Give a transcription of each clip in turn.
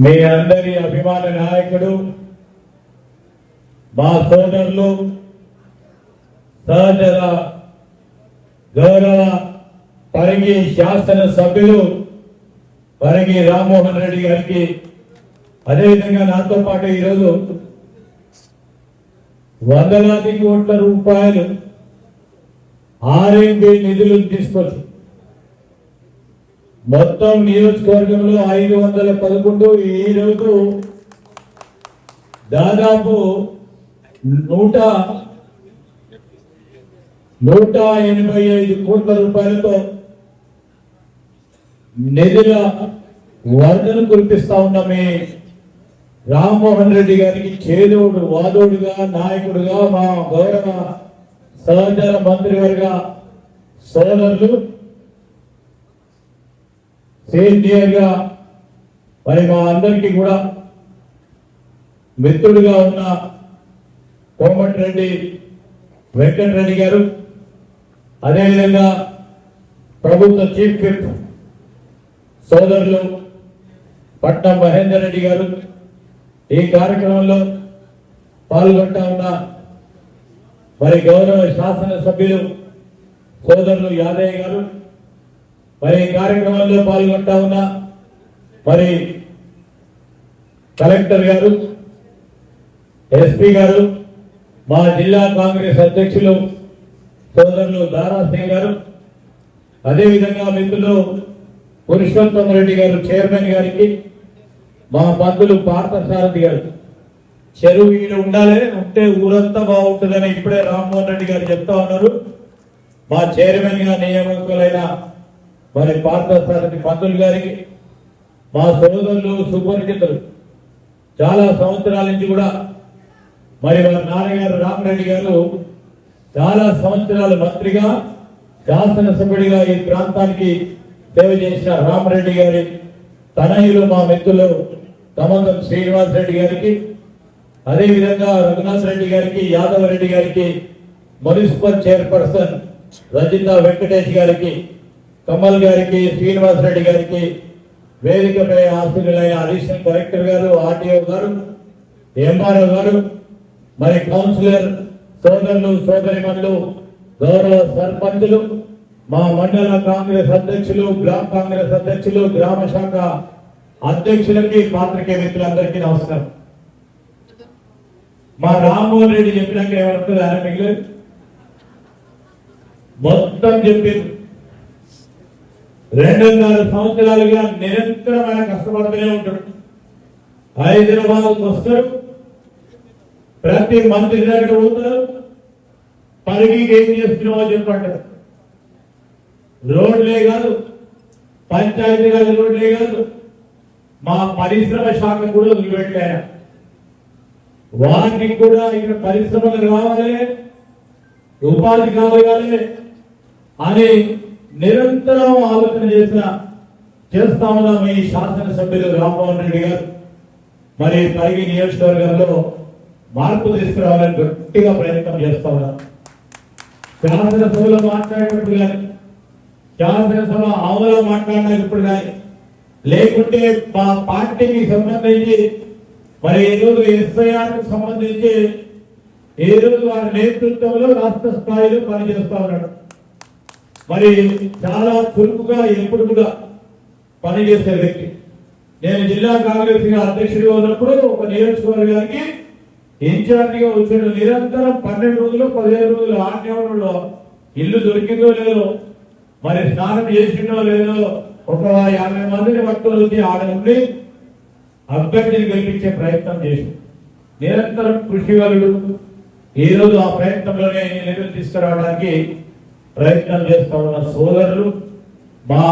మీ అందరి అభిమాన నాయకుడు మా సోదరులు సహచర గౌరవ పరిగి శాసన సభ్యులు పరిగి రామ్మోహన్ రెడ్డి గారికి అదేవిధంగా నాతో పాటు ఈరోజు వందలాది కోట్ల రూపాయలు ఆర్ఎంపీ నిధులు తీసుకొచ్చి మొత్తం నియోజకవర్గంలో 511 ఈ రోజు దాదాపు 185 కోట్ల రూపాయలతో నిధుల వరదను కురిపిస్తా ఉన్నామే. రామ్మోహన్ రెడ్డి గారికి చేదోడు వాదోడుగా నాయకుడుగా మా గౌరవ సహచర మంత్రివర్గ సోదరులు సీనియర్ గా మరి మా అందరికీ కూడా మిత్రుడిగా ఉన్న కోమటిరెడ్డి వెంకటరెడ్డి గారు, అదేవిధంగా ప్రభుత్వ చీఫ్ విప్ సోదరులు పట్నం మహేందర్ రెడ్డి గారు, ఈ కార్యక్రమంలో పాల్గొంటా ఉన్న మరి గౌరవ శాసనసభ్యులు సోదరులు యాదయ్య గారు, మరి ఈ కార్యక్రమంలో పాల్గొంటా ఉన్న మరి కలెక్టర్ గారు, ఎస్పీ గారు, మా జిల్లా కాంగ్రెస్ అధ్యక్షులు సోదరులు దారా సింగ్ గారు, అదేవిధంగా మిత్రులు పురుషోత్తం రెడ్డి గారు చైర్మన్ గారికి, మా పంతులు పార్థసారథి గారు. చెరువు ఈడ ఉండాలి, ఉంటే ఊరంతా బాగుంటుందని ఇప్పుడే రామ్మోహన్ రెడ్డి గారు చెప్తా ఉన్నారు. మా చైర్మన్ గా నియామకులైన మరి పార్థసారథి పంతులు గారికి, మా సోదరులు సుపరిచితులు చాలా సంవత్సరాల నుంచి కూడా మరి వారి నాన్నగారు రామరెడ్డి గారు చాలా సంవత్సరాలు మంత్రిగా శాసనసభ్యుడిగా ఈ ప్రాంతానికి సేవ చేసిన రామరెడ్డి గారి తనయులు మా మిత్రులు తమంగం శ్రీనివాస్ రెడ్డి గారికి, అదేవిధంగా రఘునాథ్ రెడ్డి గారికి, యాదవ్ రెడ్డి గారికి, మున్సిపల్ చైర్పర్సన్ రజిత వెంకటేష్ గారికి, కమల్ గారికి, శ్రీనివాస్ రెడ్డి గారికి, వేదికపై ఆశీనులైన అడిషనల్ కలెక్టర్ గారు, ఆర్టీఓ గారు, ఎంఆర్ఓ గారు, మరి కౌన్సిలర్ సోదరులు సోదరిమణులు, గౌరవ సర్పంచులు, మా మండల కాంగ్రెస్ అధ్యక్షులు, గ్రామ కాంగ్రెస్ అధ్యక్షులు, గ్రామ శాఖ అధ్యక్షులకి, పాత్రికేయ మిత్రులందరికీ నమస్కారం. మా రామ్మోహన్ రెడ్డి చెప్పినాక ఏమవుతుంది ఆయన మిగిలేదు మొత్తం చెప్పింది. 2.5 సంవత్సరాలుగా నిరంతరమైన కష్టపడుతూనే ఉంటాడు. హైదరాబాద్ వస్తాడు, ప్రతి మంత్రి దగ్గర పోతాడు, పరిగికి ఏం చేస్తున్నామో చెప్పంటారు. రోడ్లే కాదు, పంచాయతీ కాదు, రోడ్లే కాదు, మా పరిశ్రమ శాఖ కూడా వదిలిపెట్టారు. వాటికి కూడా ఇక్కడ పరిశ్రమలు కావాలి, ఉపాధి కావాలి అని నిరంతరం ఆలోచన చేస్తా ఉన్నాం. ఈ శాసనసభ్యులు రామ్మోహన్ రెడ్డి గారు మరి పరిగి నియోజకవర్గంలో మార్పు తీసుకురావాలని గట్టిగా ప్రయత్నం చేస్తా ఉన్నారు. శాసనసభలో మాట్లాడేటప్పుడు కానీ, శాసనసభ ఆమలో మాట్లాడినప్పుడు కానీ, లేకుంటే మా పార్టీకి సంబంధించి మరి ఈరోజు ఎస్ఐఆర్ సంబంధించి ఈరోజు వారి నేతృత్వంలో రాష్ట్ర స్థాయిలో పనిచేస్తా ఉన్నాడు. మరి చాలా చురుకుగా ఎప్పుడు కూడా పనిచేసే వ్యక్తి. నేను జిల్లా కాంగ్రెస్ అధ్యక్షుడిగా ఉన్నప్పుడు ఒక నియోజకవర్గానికి ఇన్ఛార్జిగా వచ్చాడు. నిరంతరం 12 రోజులు 15 రోజులు ఆజ్ఞలో ఇల్లు దొరికిందో లేదో, మరి స్నానం చేసిందో లేదో, ఒక 50 మందిని భక్తులు వచ్చి ఆడ ఉండి అభ్యర్థిని గెలిపించే ప్రయత్నం చేసి నిరంతరం కృషి వలుడు. ఈ రోజు ఆ ప్రయత్నంలోనే నిధులు తీసుకురావడానికి ప్రయత్నం చేస్తా ఉన్న సోదరులు, మా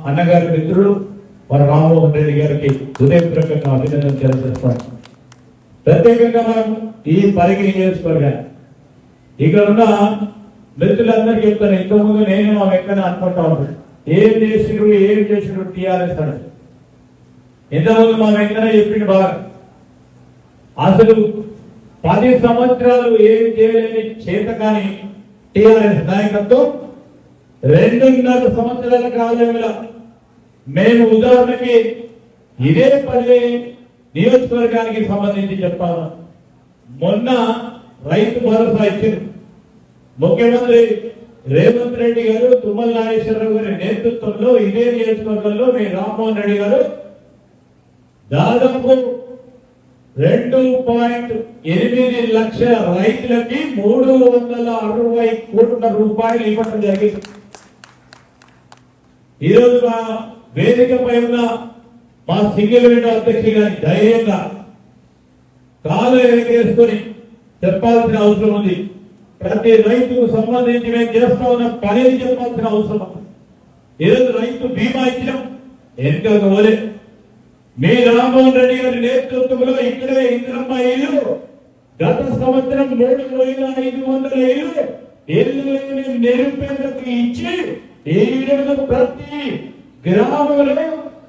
అన్నగారి మిత్రులు మన రామ్మోహన్ రెడ్డి గారికి హృదయపూర్వకంగా అభినందన తెలియజేస్తాం. ప్రత్యేకంగా మనం ఈ పరిగి నియోజకవర్గాన్ని ఇక్కడ ఉన్న మిత్రులందరికీ చెప్తాను. ఇంతకుముందు నేను మా వెంకట అనుకుంటా ఉంటాను, ఏం చేసిరు టీఆర్ఎస్ అంటే. ఇంతకుముందు మా వెంకట చెప్పింది బాగా, అసలు 10 సంవత్సరాలు ఏమి చేయలేని చేతకాని టీఆర్ఎస్ నాయకత్వం 2.5 సంవత్సరాల కాలంలో మేము ఉదాహరణకి ఇదే నియోజకవర్గానికి సంబంధించి చెప్తాను. మొన్న రైతు భరోసా ఇచ్చారు ముఖ్యమంత్రి రేవంత్ రెడ్డి గారు, తుమ్మల నాగేశ్వరరావు గారి నేతృత్వంలో ఇదే నియోజకవర్గంలో మీ రామ్మోహన్ రెడ్డి గారు దాదాపు 2.8 లక్షల రైతులకి 360 కోట్ల రూపాయలు ఇవ్వడం జరిగింది. ఈరోజు మా వేదికపై ఉన్న మా సింగిల్ విండో అధ్యక్షులు గారి ధైర్యంగా కాలు ఎగరేసుకొని చెప్పాల్సిన అవసరం ఉంది. ప్రతి రైతుకు సంబంధించి మేము చేస్తా ఉన్న పని చెప్పాల్సిన అవసరం ఉంది. ఈరోజు రైతు బీమా ఇచ్చినాం, వెనుక పోలే. మీ రామ్మోహన్ రెడ్డి గారి నేతృత్వంలో ఇక్కడే ఇంద్రమ్మ ఇల్లు గత సంవత్సరం 3,500 ఇల్లు నిరుపేదలకు ఇచ్చి ఈరోజు ప్రతి గ్రామంలో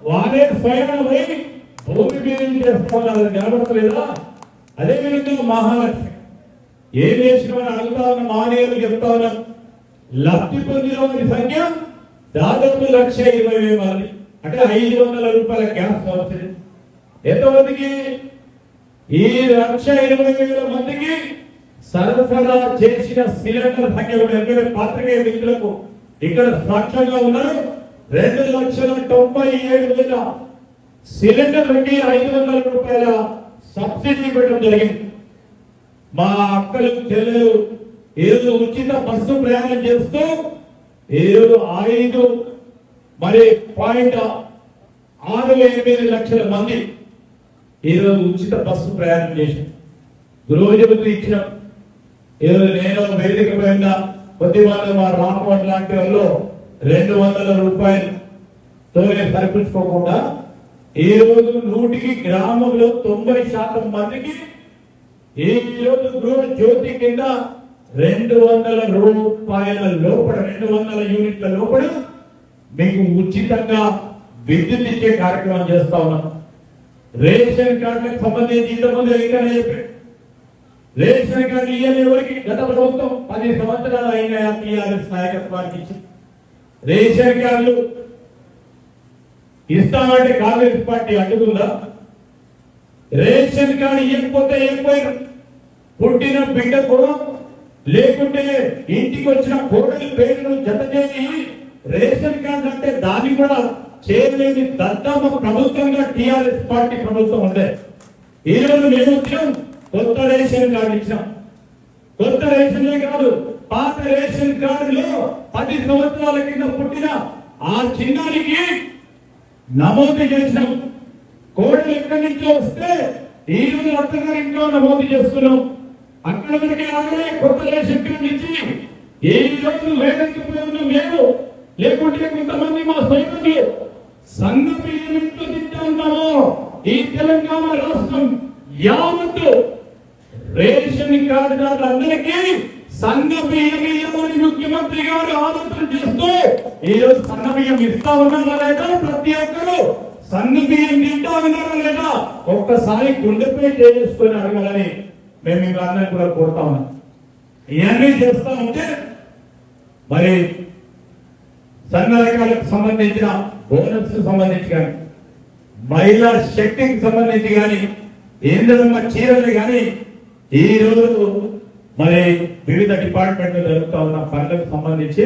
వారే స్వయంపై భూమి బీమా చేస్తున్నారు. కనబడతలేదా? అదేవిధంగా మహాలక్ష్మి ఏం చేసినామని అడుగుతా ఉన్న మానేయులు చెప్తా ఉన్నాం. లబ్ధి పొందిన వారి సంఖ్య దాదాపు 1,20,000 మంది, అంటే 500 రూపాయల గ్యాస్ సబ్సిడీ. ఎంతమందికి? ఈ 1,20,000 మందికి సరఫరా చేసిన సిలిండర్ సంఖ్య కూడా ఎందుకంటే పాత్రికేయ మిత్రులకు ఇక్కడ సాక్ష్యంగా ఉన్నారు. 2,97,000 సిలిండర్లకి 500 రూపాయల సబ్సిడీ పెట్టడం జరిగింది. మా అక్కలు చెల్లెలు ఈరోజు ఉచిత బస్సు ప్రయాణం చేస్తూ ఈరోజు 5.68 లక్షల మంది ఈరోజు ఉచిత బస్సు ప్రయాణం చేసి గృహజ్యోతి ఇచ్చినాం. ఈరోజు నేను వేదిక పైన కొద్దిమంది మా రామకోట లాంటి వాళ్ళు 200 రూపాయలతోనే సరిపించుకోకుండా ఈరోజు 100కి గ్రామంలో 90% మందికి ఈ రోజు గృహ జ్యోతి కింద 200 రూపాయల లోపల 200 యూనిట్ల లోపల మీకు ఉచితంగా విద్యుత్ ఇచ్చే కార్యక్రమం చేస్తా ఉన్నాం. రేషన్ కార్డులకు సంబంధించి ఇంతకుముందు ఎక్కడైనా చెప్పారు, రేషన్ కార్డు ఇయ్యని ఎవరికి గత ప్రభుత్వం 10 సంవత్సరాలు అయినా టీఆర్ఎస్ నాయకత్వానికి ఇచ్చి రేషన్ కార్డులు ఇస్తామంటే కాంగ్రెస్ పార్టీ అడ్డుకుందా? రేషన్ కార్డు ఇవ్వకపోతే ఏమైనా పుట్టిన బిడ్డకు లేకుంటే ఇంటికి వచ్చిన కోడలి పేరును జత చేసి రేషన్ కార్డు అంటే దాన్ని కూడా చేయలేని దత్తమ ప్రభుత్వంగా టీఆర్ఎస్ పార్టీ ప్రభుత్వం ఉండే. ఈ రోజు మేము వచ్చినాం, కొత్త రేషన్ కార్డు ఇచ్చినాం. కొత్త రేషన్లే కాదు, పాత రేషన్ కార్డులో 10 సంవత్సరాల కింద పుట్టిన ఆ చిన్నానికి నమోదు చేసినాం. కోడలు ఎక్కడి నుంచో వస్తే ఈ రోజు అత్తగారి ఇంట్లో నమోదు చేస్తున్నాం. అక్కడ వరకే ఆగలే, కొత్త రేషన్ కార్డు ఇచ్చి ఏ రోజు వేడెక్కిపోయినా మేము లేకుంటే కొంతమంది మా సైనికులు సంఘ బియ్యంతో తింటా ఉన్నాము. ఈ తెలంగాణ రాష్ట్రం యావత్తు రేషన్ కార్డుదారులందరికీ సంఘ బియ్యం ఇవ్వమని ముఖ్యమంత్రి గారు ఆలోచన చేస్తూ ఈ రోజు సంఘ బియ్యం ఇస్తా ఉన్నారా లేదా? ప్రతి ఒక్కరు సంఘ బియ్యం తింటా ఉన్నారా లేదా? ఒక్కసారి గుండెపై చేసుకొని అడగాలని మేము ఇంకా అందరం కూడా కోరుతా ఉన్నాం. ఇవన్నీ చేస్తా ఉంటే మరి సంఘ రకాలకు సంబంధించిన బోనస్ సంబంధించి కానీ, మహిళా శక్తికి సంబంధించి కానీ, ఏందమ్మా చీరలు కానీ ఈ రోజు మరి వివిధ డిపార్ట్మెంట్లు జరుగుతా ఉన్న పనులకు సంబంధించి